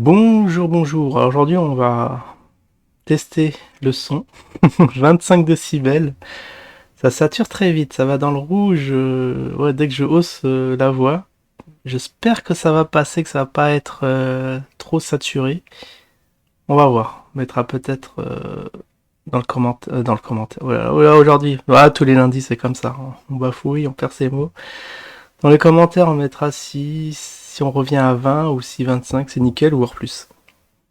Bonjour, bonjour. Alors aujourd'hui, on va tester le son. 25 décibels. Ça sature très vite. Ça va dans le rouge. Ouais, dès que je hausse la voix. J'espère que ça va passer, que ça va pas être trop saturé. On va voir. On mettra peut-être dans le commentaire. Voilà, voilà, aujourd'hui. Voilà, tous les lundis, c'est comme ça. On bafouille, on perd ses mots. Dans les commentaires, on mettra si on revient à 20 ou si 25, c'est nickel ou hors plus.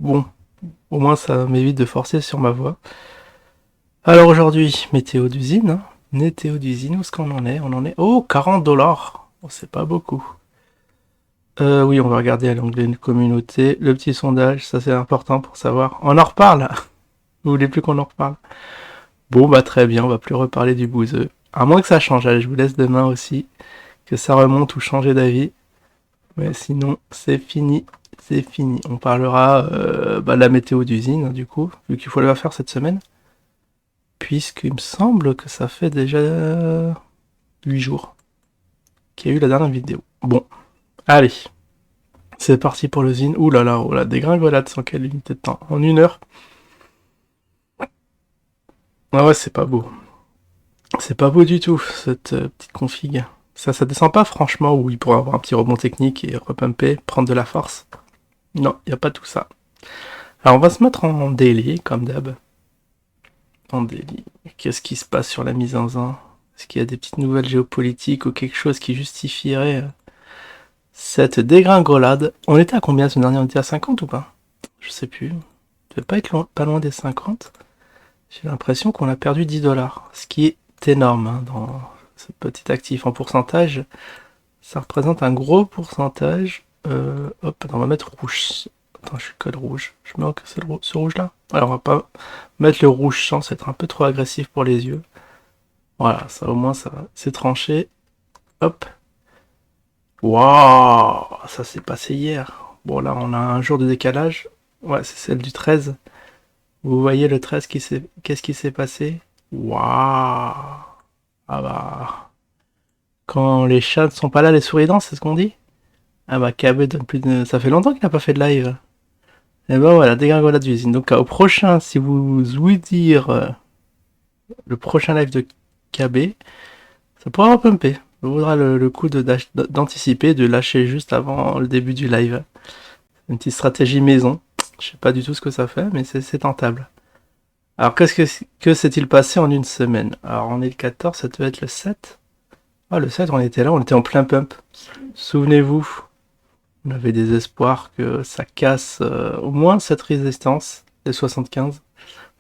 Bon, au moins ça m'évite de forcer sur ma voix. Alors aujourd'hui, météo d'usine. Météo d'usine, où est-ce qu'on en est? On en est... Oh, 40 $. Oh, c'est pas beaucoup. Oui, on va regarder à l'onglet de communauté. Le petit sondage, ça c'est important pour savoir. On en reparle. Vous voulez plus qu'on en reparle? Bon, bah très bien, on va plus reparler du bouseux. À moins que ça change, allez, je vous laisse demain aussi. Que ça remonte ou changer d'avis. Mais sinon, c'est fini. C'est fini. On parlera de la météo d'usine, du coup, vu qu'il faut la faire cette semaine. Puisqu'il me semble que ça fait déjà 8 jours qu'il y a eu la dernière vidéo. Bon, allez, c'est parti pour l'usine. Ouh là là, oh là, dégringolade sans quelle unité de temps. En 1 heure. Ah ouais, c'est pas beau. C'est pas beau du tout, cette petite config. Ça descend pas franchement, où il pourrait avoir un petit rebond technique et repumper, prendre de la force. Non, il n'y a pas tout ça. Alors on va se mettre en daily, comme d'hab. En daily. Qu'est-ce qui se passe sur la mise en zin? Est-ce qu'il y a des petites nouvelles géopolitiques ou quelque chose qui justifierait cette dégringolade? On était à combien ce dernier? On était à 50 ou pas? Je sais plus. Ça devait pas être pas loin des 50. J'ai l'impression qu'on a perdu 10 $. Ce qui est énorme dans ce petit actif. En pourcentage, ça représente un gros pourcentage. Hop, attends, on va mettre rouge. Attends, je suis code rouge. Je mets que c'est ce rouge là. Alors on va pas mettre le rouge sans être un peu trop agressif pour les yeux. Voilà, ça au moins ça c'est tranché. Hop. Waouh, ça s'est passé hier. Bon là on a un jour de décalage. Ouais, c'est celle du 13. Vous voyez le 13 qu'est-ce qui s'est passé? Waouh. Ah bah. Quand les chats ne sont pas là, les souris dansent, c'est ce qu'on dit? Ah bah KB donne plus de... Ça fait longtemps qu'il n'a pas fait de live. Et ben voilà, dégringolade d'usine. Donc au prochain, si vous voulez dire le prochain live de KB, ça pourra repumper. Ça vaudra le coup d'anticiper, de lâcher juste avant le début du live. Une petite stratégie maison. Je sais pas du tout ce que ça fait, mais c'est tentable. Alors que s'est-il passé en une semaine? Alors on est le 14, ça devait être le 7. Ah le 7 on était là, on était en plein pump. Souvenez-vous, on avait des espoirs que ça casse au moins cette résistance, les 75,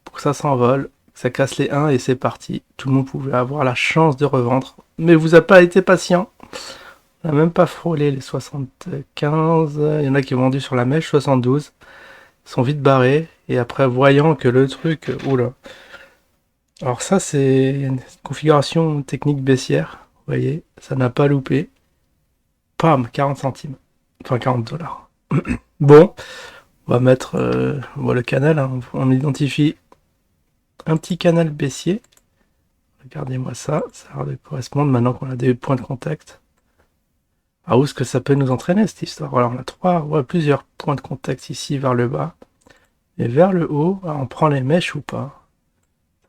pour que ça s'envole, que ça casse les 1 et c'est parti. Tout le monde pouvait avoir la chance de revendre. Mais vous n'avez pas été patient. On n'a même pas frôlé les 75. Il y en a qui ont vendu sur la mèche, 72. Ils sont vite barrés. Et après, voyant que le truc... Oula. Alors ça, c'est une configuration technique baissière. Vous voyez, ça n'a pas loupé. Pam, 40 centimes. Enfin, 40 $. Bon, on va mettre le canal. On identifie un petit canal baissier. Regardez-moi ça. Ça a l'air de correspondre maintenant qu'on a des points de contact. Ah, où est-ce que ça peut nous entraîner cette histoire? Voilà, on a plusieurs points de contact ici vers le bas. Et vers le haut, on prend les mèches ou pas?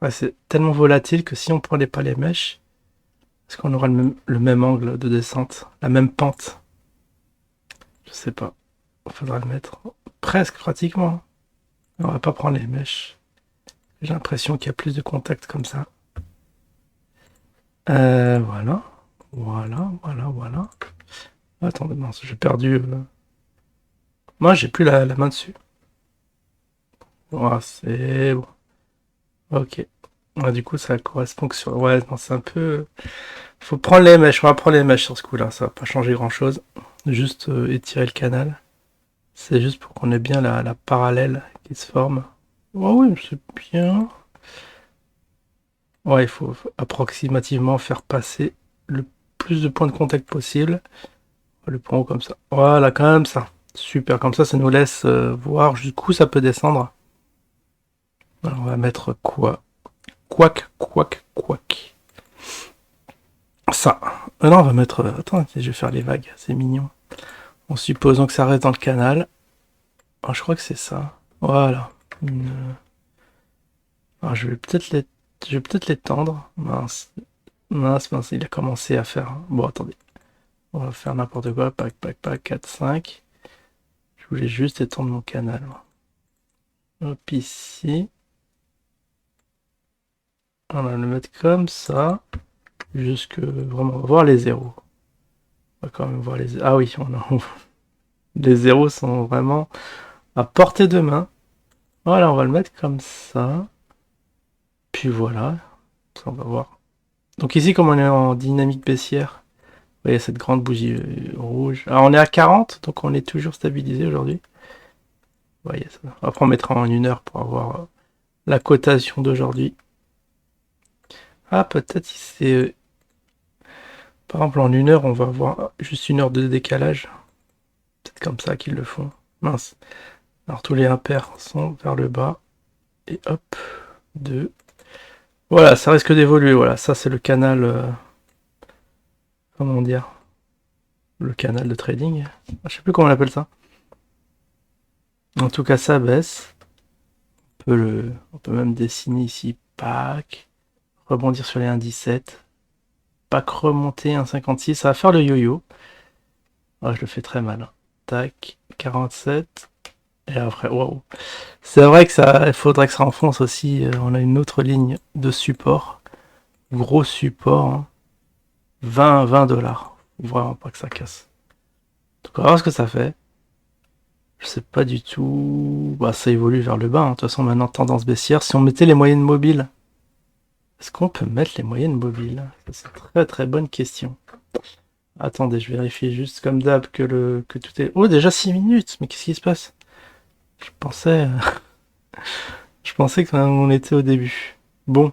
Ouais, c'est tellement volatile que si on ne prenait pas les mèches, est-ce qu'on aura le même angle de descente? La même pente? Je sais pas. Il faudra le mettre presque pratiquement. On va pas prendre les mèches. J'ai l'impression qu'il y a plus de contact comme ça. Voilà. Voilà. Attendez, mince, j'ai perdu... Moi, j'ai plus la main dessus. Voilà, c'est bon. Ok. Ouais, du coup, ça correspond que sur... Ouais, non, c'est un peu... Faut prendre les mèches, on va prendre les mèches sur ce coup-là. Ça va pas changer grand-chose. Juste étirer le canal. C'est juste pour qu'on ait bien la parallèle qui se forme. Oh oui, c'est bien. Ouais, il faut approximativement faire passer le plus de points de contact possible. Le point haut comme ça. Voilà, quand même ça. Super, comme ça nous laisse voir jusqu'où ça peut descendre. Alors, on va mettre quoi? Quack. Ça. Non, on va mettre... Attends, je vais faire les vagues, c'est mignon. En supposant que ça reste dans le canal. Oh, je crois que c'est ça. Voilà. Alors, je vais peut-être l'étendre. Mince. Mince, mince, il a commencé à faire. Bon, attendez. On va faire n'importe quoi. Pack, pack, pack, 4, 5. Je voulais juste étendre mon canal. Hop, ici. On va le mettre comme ça. Jusque vraiment, on va voir les zéros. On va quand même voir les zéros. Ah oui, les zéros sont vraiment à portée de main. Voilà, on va le mettre comme ça. Puis voilà. Ça, on va voir. Donc ici, comme on est en dynamique baissière, vous voyez cette grande bougie rouge. Alors on est à 40, donc on est toujours stabilisé aujourd'hui. Vous voyez ça. Après on mettra en 1 heure pour avoir la cotation d'aujourd'hui. Ah, peut-être c'est... par exemple en 1 heure, on va avoir juste 1 heure de décalage. C'est comme ça qu'ils le font. Mince. Alors tous les impairs sont vers le bas. Et hop, 2. Voilà, ça risque d'évoluer. Voilà, ça c'est le canal... comment dire? Le canal de trading. Je sais plus comment on appelle ça. En tout cas, ça baisse. On peut même dessiner ici pack. Rebondir sur les 1,17. Pack remonter 1,56. Ça va faire le yo-yo. Ah, je le fais très mal. Tac, 47. Et après, waouh. C'est vrai que ça, il faudrait que ça enfonce aussi. On a une autre ligne de support. Gros support. Hein. 20 dollars. Vraiment pas que ça casse. Donc on va voir ce que ça fait. Je sais pas du tout. Bah, ça évolue vers le bas. Hein. De toute façon, maintenant, tendance baissière. Si on mettait les moyennes mobiles, est-ce qu'on peut mettre les moyennes mobiles? C'est une très très bonne question. Attendez, je vérifie juste comme d'hab que tout est... Oh, déjà 6 minutes. Mais qu'est-ce qui se passe? Je pensais... je pensais qu'on était au début. Bon.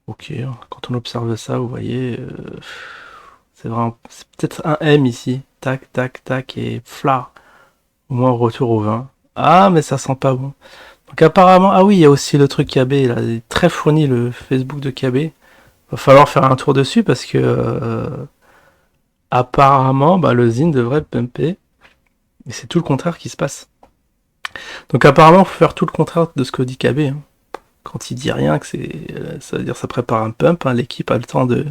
Ok, quand on observe ça, vous voyez... c'est vraiment... C'est peut-être un M ici. Tac, tac, tac, et fla. Au moins retour au 20. Ah, mais ça sent pas bon. Donc apparemment... Ah oui, il y a aussi le truc KB, là. Il est très fourni, le Facebook de KB. Va falloir faire un tour dessus parce que... apparemment, bah, le ZIN devrait pumper. Et c'est tout le contraire qui se passe. Donc apparemment, il faut faire tout le contraire de ce que dit KB. Hein. Quand il dit rien, que ça veut dire que ça prépare un pump. Hein. L'équipe a le temps de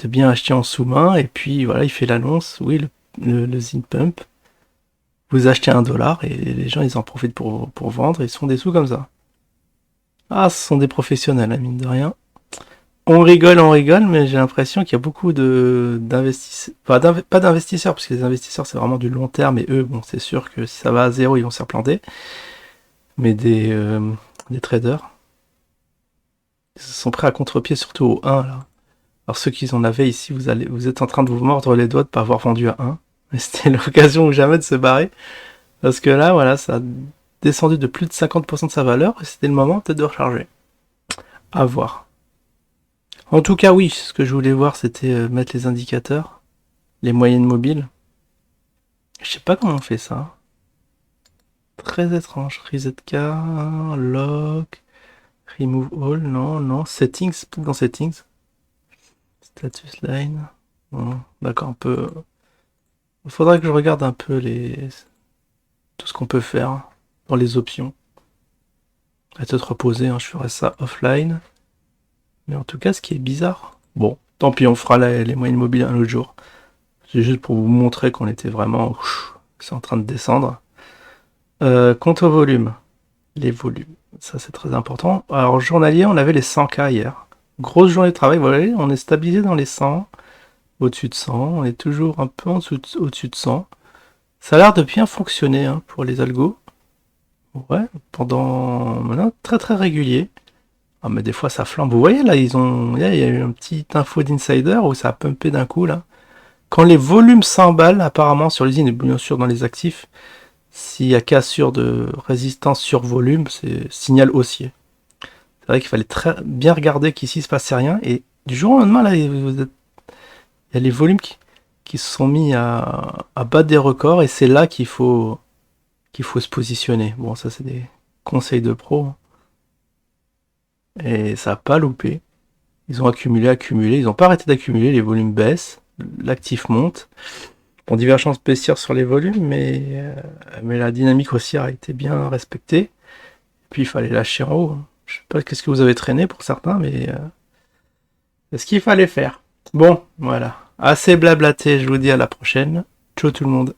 bien acheter en sous-main. Et puis voilà, il fait l'annonce. Oui, le ZIN pump. Vous achetez 1 dollar et les gens, ils en profitent pour vendre. Ils se font des sous comme ça. Ah, ce sont des professionnels, hein, mine de rien. On rigole, mais j'ai l'impression qu'il y a beaucoup d'investisseurs, pas d'investisseurs, parce que les investisseurs c'est vraiment du long terme, et eux, bon, c'est sûr que si ça va à zéro, ils vont se replanter, mais des traders, ils sont prêts à contre-pied, surtout au 1, là. Alors ceux qui en avaient ici, vous êtes en train de vous mordre les doigts de ne pas avoir vendu à 1, mais c'était l'occasion ou jamais de se barrer, parce que là, voilà, ça a descendu de plus de 50% de sa valeur, et c'était le moment peut-être de recharger. À voir. En tout cas, oui, ce que je voulais voir, c'était mettre les indicateurs, les moyennes mobiles. Je sais pas comment on fait ça. Très étrange. Reset car, lock, remove all, non, non. Settings, peut-être dans settings. Status line. Bon, d'accord, un peu. Il faudrait que je regarde un peu tout ce qu'on peut faire dans les options. À tête reposée, hein, je ferai ça offline. Mais en tout cas, ce qui est bizarre. Bon, tant pis, on fera les moyennes mobiles un autre jour. C'est juste pour vous montrer qu'on était vraiment... C'est en train de descendre. Quant au volume. Les volumes. Ça, c'est très important. Alors, journalier, on avait les 100K hier. Grosse journée de travail, vous voyez, on est stabilisé dans les 100. Au-dessus de 100. On est toujours un peu au-dessus de 100. Ça a l'air de bien fonctionner hein, pour les algos. Ouais, pendant... Maintenant, très très régulier. Ah, mais des fois, ça flambe. Vous voyez, là, il y a eu un petit info d'insider où ça a pumpé d'un coup, là. Quand les volumes s'emballent, apparemment, sur l'usine, et bien sûr dans les actifs, s'il y a cassure de résistance sur volume, c'est signal haussier. C'est vrai qu'il fallait très bien regarder qu'ici il se passait rien. Et du jour au lendemain, là, il y a les volumes qui se sont mis à battre des records. Et c'est là qu'il faut se positionner. Bon, ça c'est des conseils de pro. Et ça n'a pas loupé. Ils ont accumulé. Ils n'ont pas arrêté d'accumuler. Les volumes baissent. L'actif monte. Bon, divergence baissière sur les volumes, mais la dynamique haussière a été bien respectée. Puis il fallait lâcher en haut. Je sais pas qu'est-ce que vous avez traîné pour certains, mais c'est ce qu'il fallait faire. Bon, voilà. Assez blablaté, je vous dis à la prochaine. Ciao tout le monde.